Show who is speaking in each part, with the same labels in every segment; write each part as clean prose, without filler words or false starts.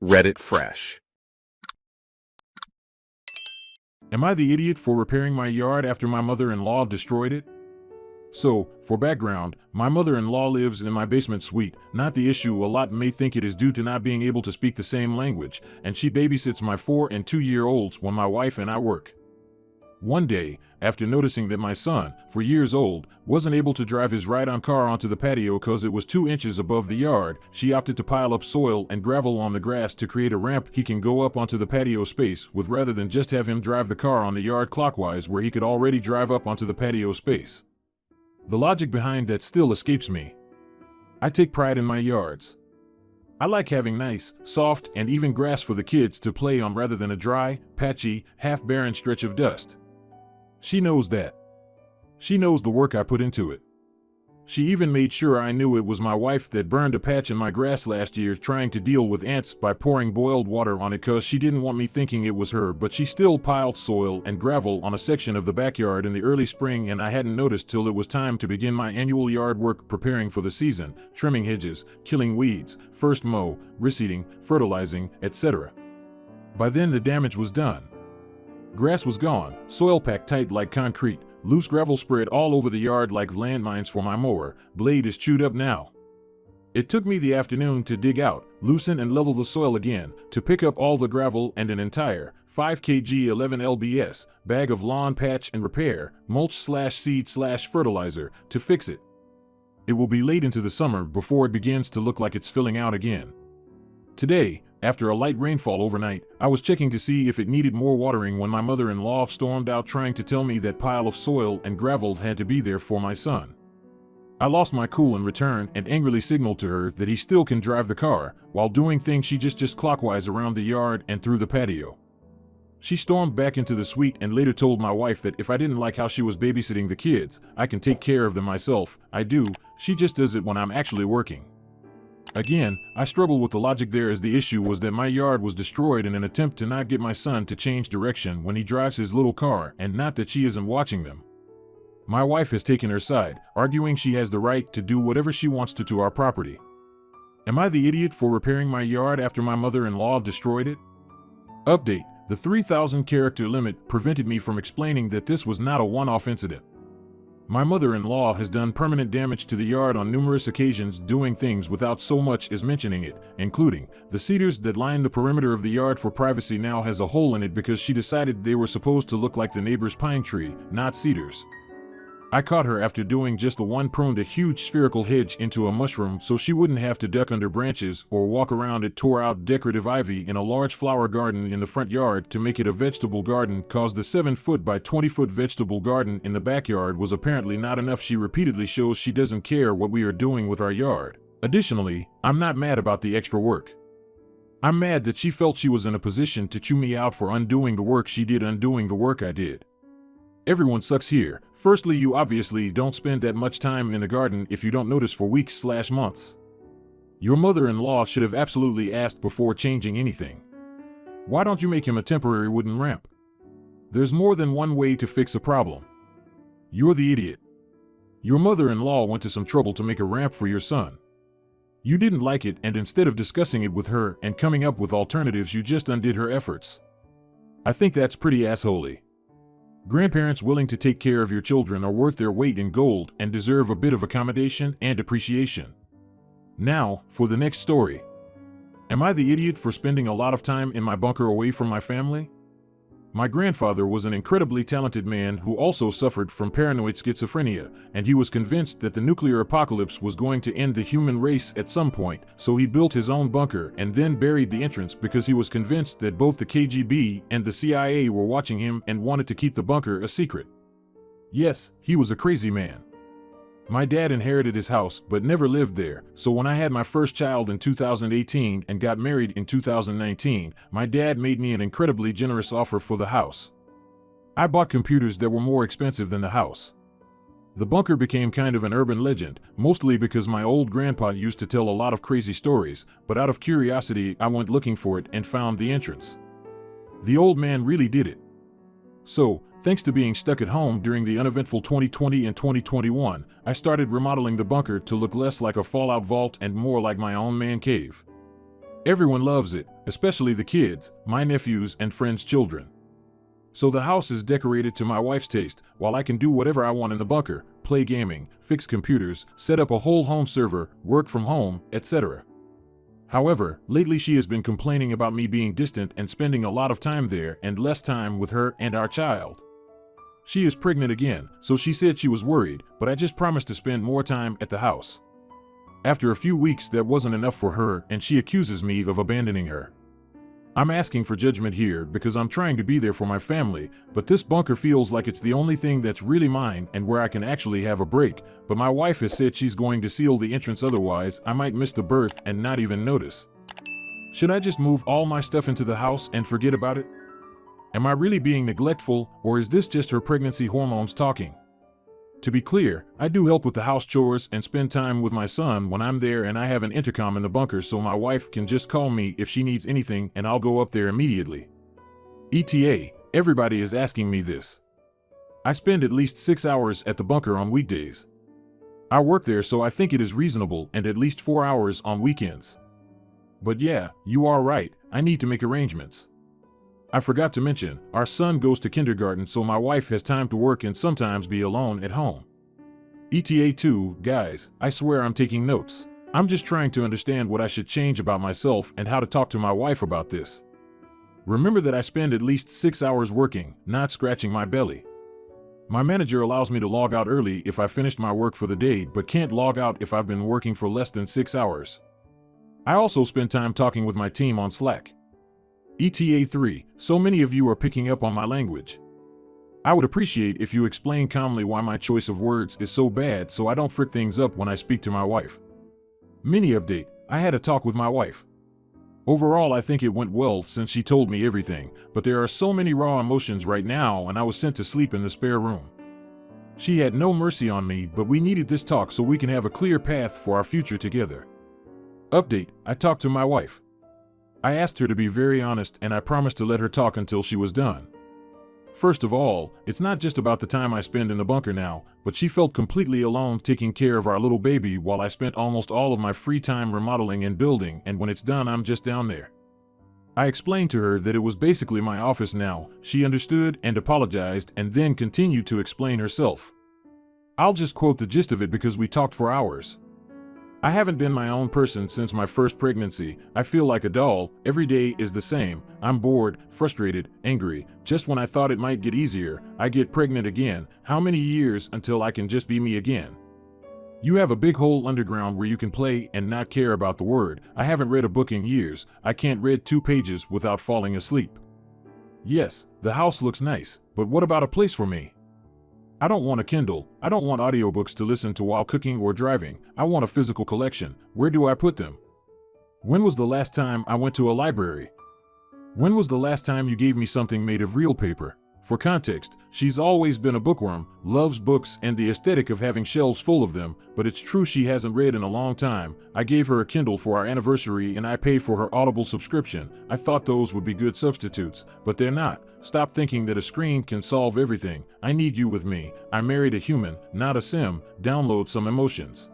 Speaker 1: Reddit fresh.
Speaker 2: Am I the idiot for repairing my yard after my mother-in-law destroyed it? So, for background, my mother-in-law lives in my basement suite. Not the issue. A lot may think it is due to not being able to speak the same language, and she babysits my 4- and 2-year-olds when my wife and I work. One day, after noticing that my son, 4 years old, wasn't able to drive his ride-on car onto the patio because it was 2 inches above the yard, she opted to pile up soil and gravel on the grass to create a ramp he can go up onto the patio space with, rather than just have him drive the car on the yard clockwise where he could already drive up onto the patio space. The logic behind that still escapes me. I take pride in my yards. I like having nice, soft, and even grass for the kids to play on rather than a dry, patchy, half-barren stretch of dust. She knows that. She knows the work I put into it. She even made sure I knew it was my wife that burned a patch in my grass last year trying to deal with ants by pouring boiled water on it because she didn't want me thinking it was her, but she still piled soil and gravel on a section of the backyard in the early spring, and I hadn't noticed till it was time to begin my annual yard work preparing for the season, trimming hedges, killing weeds, first mow, reseeding, fertilizing, etc. By then the damage was done. Grass was gone, soil packed tight like concrete, loose gravel spread all over the yard like landmines for my mower, blade is chewed up now. It took me the afternoon to dig out, loosen and level the soil again, to pick up all the gravel and an entire 5 kg 11 lbs bag of lawn patch and repair, mulch/seed/fertilizer, to fix it. It will be late into the summer before it begins to look like it's filling out again. Today, after a light rainfall overnight, I was checking to see if it needed more watering when my mother-in-law stormed out trying to tell me that pile of soil and gravel had to be there for my son. I lost my cool in return and angrily signaled to her that he still can drive the car, while doing things she just clockwise around the yard and through the patio. She stormed back into the suite and later told my wife that if I didn't like how she was babysitting the kids, I can take care of them myself. I do, she just does it when I'm actually working. Again, I struggle with the logic there, as the issue was that my yard was destroyed in an attempt to not get my son to change direction when he drives his little car, and not that she isn't watching them. My wife has taken her side, arguing she has the right to do whatever she wants to our property. Am I the idiot for repairing my yard after my mother-in-law destroyed it? Update: the 3,000 character limit prevented me from explaining that this was not a one-off incident. My mother-in-law has done permanent damage to the yard on numerous occasions, doing things without so much as mentioning it, including the cedars that line the perimeter of the yard for privacy now has a hole in it because she decided they were supposed to look like the neighbor's pine tree, not cedars. I caught her after doing just the one, pruned a huge spherical hedge into a mushroom so she wouldn't have to duck under branches or walk around it, tore out decorative ivy in a large flower garden in the front yard to make it a vegetable garden, cause the 7-foot by 20-foot vegetable garden in the backyard was apparently not enough. She repeatedly shows she doesn't care what we are doing with our yard. Additionally, I'm not mad about the extra work. I'm mad that she felt she was in a position to chew me out for undoing the work she did, undoing the work I did. Everyone sucks here. Firstly, you obviously don't spend that much time in the garden if you don't notice for weeks/months. Your mother-in-law should have absolutely asked before changing anything. Why don't you make him a temporary wooden ramp? There's more than one way to fix a problem. You're the idiot. Your mother-in-law went to some trouble to make a ramp for your son. You didn't like it, and instead of discussing it with her and coming up with alternatives, you just undid her efforts. I think that's pretty assholey. Grandparents willing to take care of your children are worth their weight in gold and deserve a bit of accommodation and appreciation. Now, for the next story. Am I the idiot for spending a lot of time in my bunker away from my family? My grandfather was an incredibly talented man who also suffered from paranoid schizophrenia, and he was convinced that the nuclear apocalypse was going to end the human race at some point, so he built his own bunker and then buried the entrance because he was convinced that both the KGB and the CIA were watching him and wanted to keep the bunker a secret. Yes, he was a crazy man. My dad inherited his house but never lived there, so when I had my first child in 2018 and got married in 2019, my dad made me an incredibly generous offer for the house. I bought computers that were more expensive than the house. The bunker became kind of an urban legend, mostly because my old grandpa used to tell a lot of crazy stories, but out of curiosity I went looking for it and found the entrance. The old man really did it. So, thanks to being stuck at home during the uneventful 2020 and 2021, I started remodeling the bunker to look less like a fallout vault and more like my own man cave. Everyone loves it, especially the kids, my nephews and friends' children. So the house is decorated to my wife's taste, while I can do whatever I want in the bunker, play gaming, fix computers, set up a whole home server, work from home, etc. However, lately she has been complaining about me being distant and spending a lot of time there and less time with her and our child. She is pregnant again, so she said she was worried, but I just promised to spend more time at the house. After a few weeks, that wasn't enough for her, and she accuses me of abandoning her. I'm asking for judgment here because I'm trying to be there for my family, but this bunker feels like it's the only thing that's really mine and where I can actually have a break, but my wife has said she's going to seal the entrance, otherwise I might miss the birth and not even notice. Should I just move all my stuff into the house and forget about it? Am I really being neglectful, or is this just her pregnancy hormones talking? To be clear, I do help with the house chores and spend time with my son when I'm there, and I have an intercom in the bunker so my wife can just call me if she needs anything and I'll go up there immediately. ETA, everybody is asking me this. I spend at least 6 hours at the bunker on weekdays. I work there, so I think it is reasonable, and at least 4 hours on weekends. But yeah, you are right, I need to make arrangements. I forgot to mention, our son goes to kindergarten, so my wife has time to work and sometimes be alone at home. ETA 2, guys, I swear I'm taking notes. I'm just trying to understand what I should change about myself and how to talk to my wife about this. Remember that I spend at least 6 hours working, not scratching my belly. My manager allows me to log out early if I finished my work for the day, but can't log out if I've been working for less than 6 hours. I also spend time talking with my team on Slack. ETA 3, so many of you are picking up on my language. I would appreciate if you explain calmly why my choice of words is so bad so I don't frick things up when I speak to my wife. Mini update, I had a talk with my wife. Overall, I think it went well since she told me everything, but there are so many raw emotions right now and I was sent to sleep in the spare room. She had no mercy on me, but we needed this talk so we can have a clear path for our future together. Update, I talked to my wife. I asked her to be very honest and I promised to let her talk until she was done. First of all, it's not just about the time I spend in the bunker now, but she felt completely alone taking care of our little baby while I spent almost all of my free time remodeling and building, and when it's done I'm just down there. I explained to her that it was basically my office now. She understood and apologized and then continued to explain herself. I'll just quote the gist of it because we talked for hours. I haven't been my own person since my first pregnancy. I feel like a doll. Every day is the same. I'm bored, frustrated, angry. Just when I thought it might get easier, I get pregnant again. How many years until I can just be me again? You have a big hole underground where you can play and not care about the word. I haven't read a book in years. I can't read 2 pages without falling asleep. Yes, the house looks nice, but what about a place for me? I don't want a Kindle. I don't want audiobooks to listen to while cooking or driving. I want a physical collection. Where do I put them? When was the last time I went to a library? When was the last time you gave me something made of real paper? For context, she's always been a bookworm, loves books and the aesthetic of having shelves full of them, but it's true she hasn't read in a long time. I gave her a Kindle for our anniversary and I paid for her Audible subscription. I thought those would be good substitutes, but they're not. Stop thinking that a screen can solve everything. I need you with me. I married a human, not a sim. Download some emotions.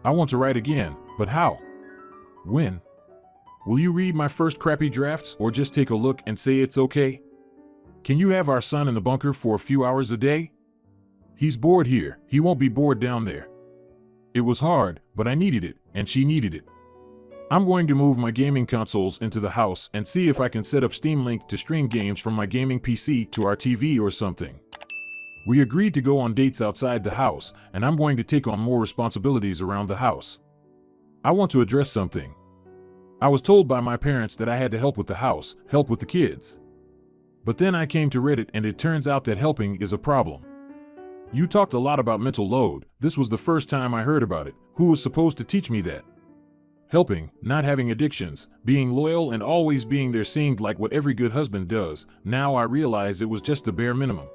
Speaker 2: I want to write again, but how? When? Will you read my first crappy drafts or just take a look and say it's okay? Can you have our son in the bunker for a few hours a day? He's bored here. He won't be bored down there. It was hard, but I needed it, and she needed it. I'm going to move my gaming consoles into the house and see if I can set up Steam Link to stream games from my gaming PC to our TV or something. We agreed to go on dates outside the house, and I'm going to take on more responsibilities around the house. I want to address something. I was told by my parents that I had to help with the house, help with the kids. But then I came to Reddit and it turns out that helping is a problem. You talked a lot about mental load. This was the first time I heard about it. Who was supposed to teach me that? Helping, not having addictions, being loyal and always being there seemed like what every good husband does. Now I realize it was just the bare minimum.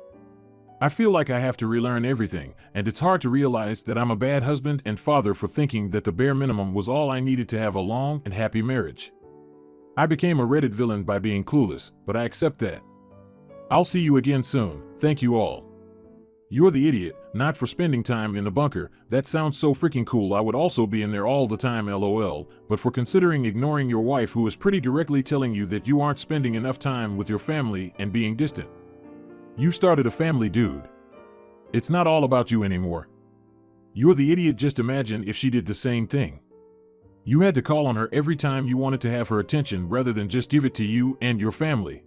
Speaker 2: I feel like I have to relearn everything, and it's hard to realize that I'm a bad husband and father for thinking that the bare minimum was all I needed to have a long and happy marriage. I became a Reddit villain by being clueless, but I accept that. I'll see you again soon. Thank you all. You're the idiot. not for spending time in the bunker. That sounds so freaking cool. I would also be in there all the time, lol. But for considering ignoring your wife who is pretty directly telling you that you aren't spending enough time with your family and being distant. You started a family, dude. It's not all about you anymore. You're the idiot. Just imagine if she did the same thing. You had to call on her every time you wanted to have her attention rather than just give it to you and your family.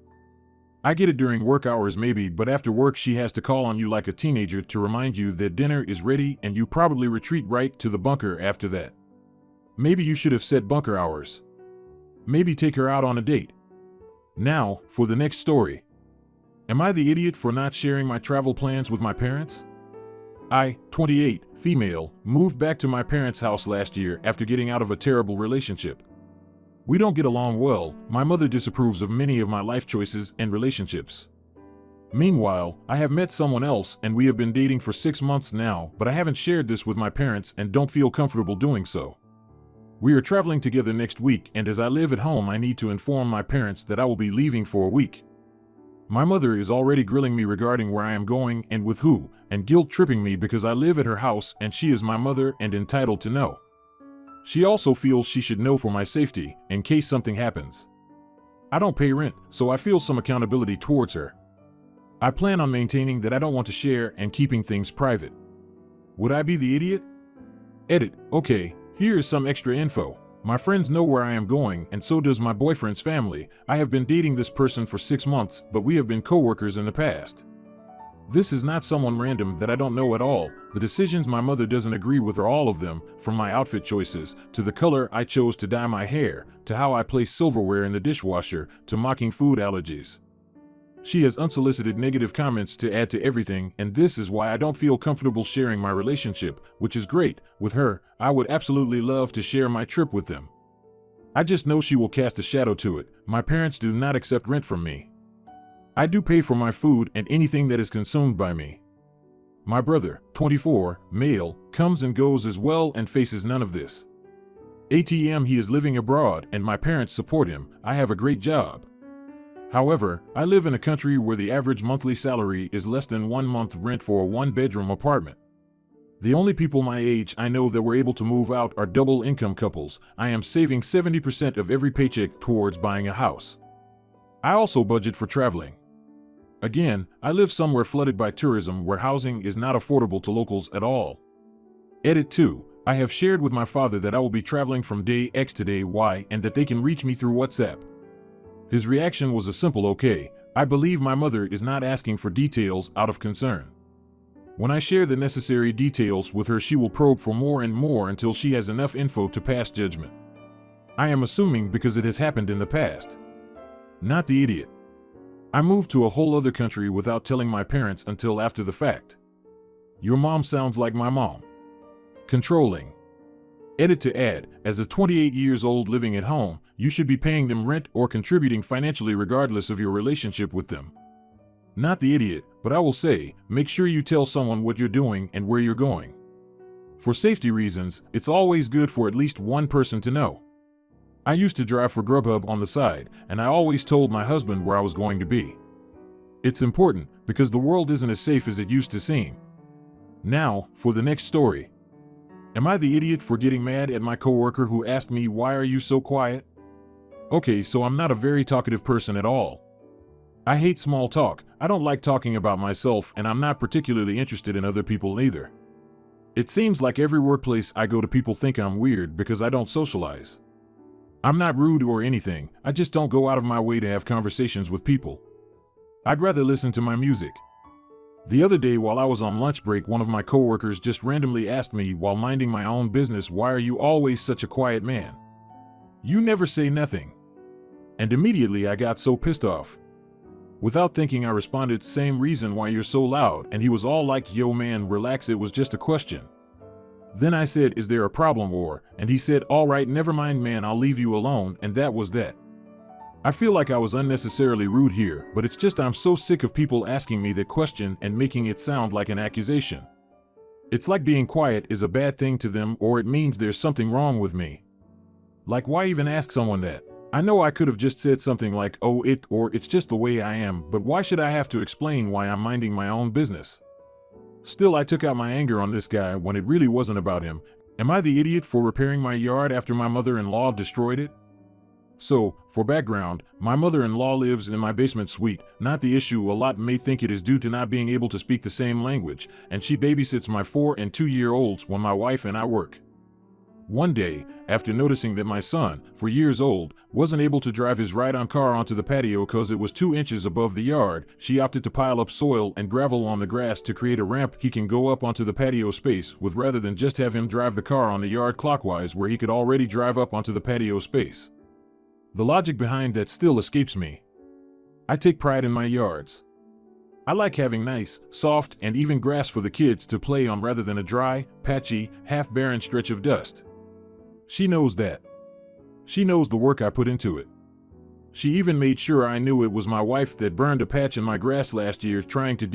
Speaker 2: I get it during work hours maybe, but after work she has to call on you like a teenager to remind you that dinner is ready, and you probably retreat right to the bunker after that. Maybe you should have set bunker hours. Maybe take her out on a date. Now, for the next story. Am I the idiot for not sharing my travel plans with my parents? I, 28, female, moved back to my parents' house last year after getting out of a terrible relationship. We don't get along well. My mother disapproves of many of my life choices and relationships. Meanwhile, I have met someone else and we have been dating for 6 months now, but I haven't shared this with my parents and don't feel comfortable doing so. We are traveling together next week, and as I live at home I need to inform my parents that I will be leaving for a week. My mother is already grilling me regarding where I am going and with who, and guilt-tripping me because I live at her house and she is my mother and entitled to know. She also feels she should know for my safety, in case something happens. I don't pay rent, so I feel some accountability towards her. I plan on maintaining that I don't want to share and keeping things private. Would I be the idiot? Edit. Okay, here is some extra info. My friends know where I am going, and so does my boyfriend's family. I have been dating this person for 6 months, but we have been co-workers in the past. This is not someone random that I don't know at all. The decisions my mother doesn't agree with are all of them, from my outfit choices, to the color I chose to dye my hair, to how I place silverware in the dishwasher, to mocking food allergies. She has unsolicited negative comments to add to everything, and this is why I don't feel comfortable sharing my relationship, which is great, with her. I would absolutely love to share my trip with them. I just know she will cast a shadow to it. My parents do not accept rent from me. I do pay for my food and anything that is consumed by me. My brother, 24, male, comes and goes as well and faces none of this. ATM, he is living abroad and my parents support him. I have a great job. However, I live in a country where the average monthly salary is less than 1 month rent for a 1-bedroom apartment. The only people my age I know that were able to move out are double-income couples. I am saving 70% of every paycheck towards buying a house. I also budget for traveling. Again, I live somewhere flooded by tourism where housing is not affordable to locals at all. Edit 2. I have shared with my father that I will be traveling from day X to day Y and that they can reach me through WhatsApp. His reaction was a simple okay. I believe my mother is not asking for details out of concern. When I share the necessary details with her, she will probe for more and more until she has enough info to pass judgment. I am assuming because it has happened in the past. Not the idiot. I moved to a whole other country without telling my parents until after the fact. Your mom sounds like my mom. Controlling. Edit to add, as a 28 years old living at home, you should be paying them rent or contributing financially regardless of your relationship with them. Not the idiot, but I will say, make sure you tell someone what you're doing and where you're going. For safety reasons, it's always good for at least one person to know. I used to drive for Grubhub on the side, and I always told my husband where I was going to be. It's important, because the world isn't as safe as it used to seem. Now, for the next story. Am I the idiot for getting mad at my coworker who asked me, "Why are you so quiet?" Okay, so I'm not a very talkative person at all. I hate small talk. I don't like talking about myself, and I'm not particularly interested in other people either. It seems like every workplace I go to people think I'm weird because I don't socialize. I'm not rude or anything, I just don't go out of my way to have conversations with people. I'd rather listen to my music. The other day while I was on lunch break, one of my coworkers just randomly asked me while minding my own business, "Why are you always such a quiet man? You never say nothing." And immediately I got so pissed off. Without thinking I responded, "Same reason why you're so loud," and he was all like, "Yo man, relax, it was just a question." Then I said, "Is there a problem and he said, "All right, never mind man, I'll leave you alone," and that was that. I feel like I was unnecessarily rude here, but it's just I'm so sick of people asking me that question and making it sound like an accusation. It's like being quiet is a bad thing to them, or it means there's something wrong with me. Like, why even ask someone that? I know I could have just said something like, "Oh, or it's just the way I am," but why should I have to explain why I'm minding my own business? Still, I took out my anger on this guy when it really wasn't about him. Am I the idiot for repairing my yard after my mother-in-law destroyed it? So, for background, my mother-in-law lives in my basement suite. Not the issue. A lot may think it is due to not being able to speak the same language, and she babysits my 4- and 2-year-olds when my wife and I work. One day, after noticing that my son, 4 years old, wasn't able to drive his ride-on car onto the patio because it was 2 inches above the yard, she opted to pile up soil and gravel on the grass to create a ramp he can go up onto the patio space with, rather than just have him drive the car on the yard clockwise where he could already drive up onto the patio space. The logic behind that still escapes me. I take pride in my yards. I like having nice, soft, and even grass for the kids to play on rather than a dry, patchy, half-barren stretch of dust. She knows that. She knows the work I put into it. She even made sure I knew it was my wife that burned a patch in my grass last year trying to